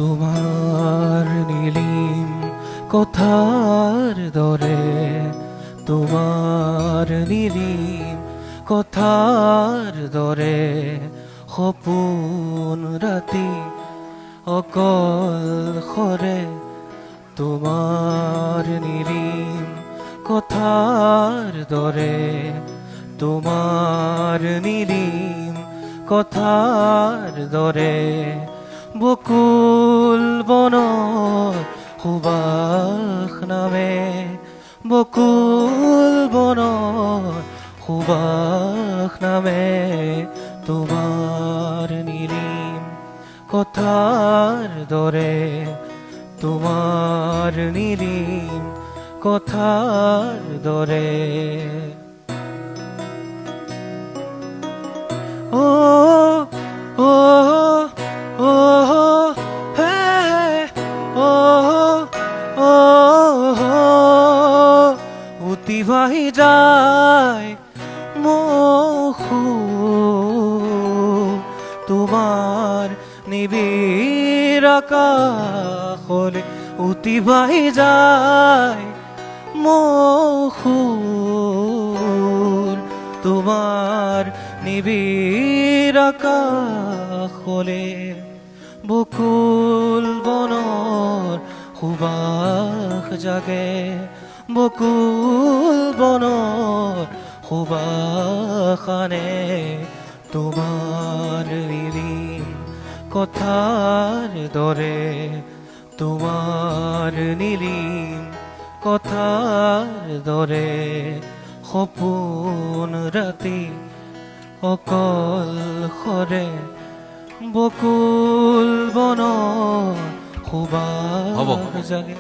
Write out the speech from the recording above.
তোমার নীলিম কথার দরে, তোমার নীলিম কথার দরে, সপোন ৰাতি অকল খৰে। তোমার নীলিম কথার দরে, তোমার নীলিম কথার দরে, বকুল বনৰ সুবাস নামে, বকুল বনৰ সুবাস নামে। তোমার নীলিম কথার দরে, তোমার নীলিম কথার দরে। ও ও ও হে ও ও উতিবাহি যায় মখু, তোমার নিবিড় আকাশলে উতিবাহি যায় মখুর। তোমার নিবিড় আকাশলে বকুল বনৰ সুবাস জাগে, বকুল বনৰ সুবাস আনে। তোমার নীলিম কথার দরে, তোমার নীলিম কথার দরে, সপোন ৰাতি অকল খৰে, বকুল বনৰ সুবাস জাগে।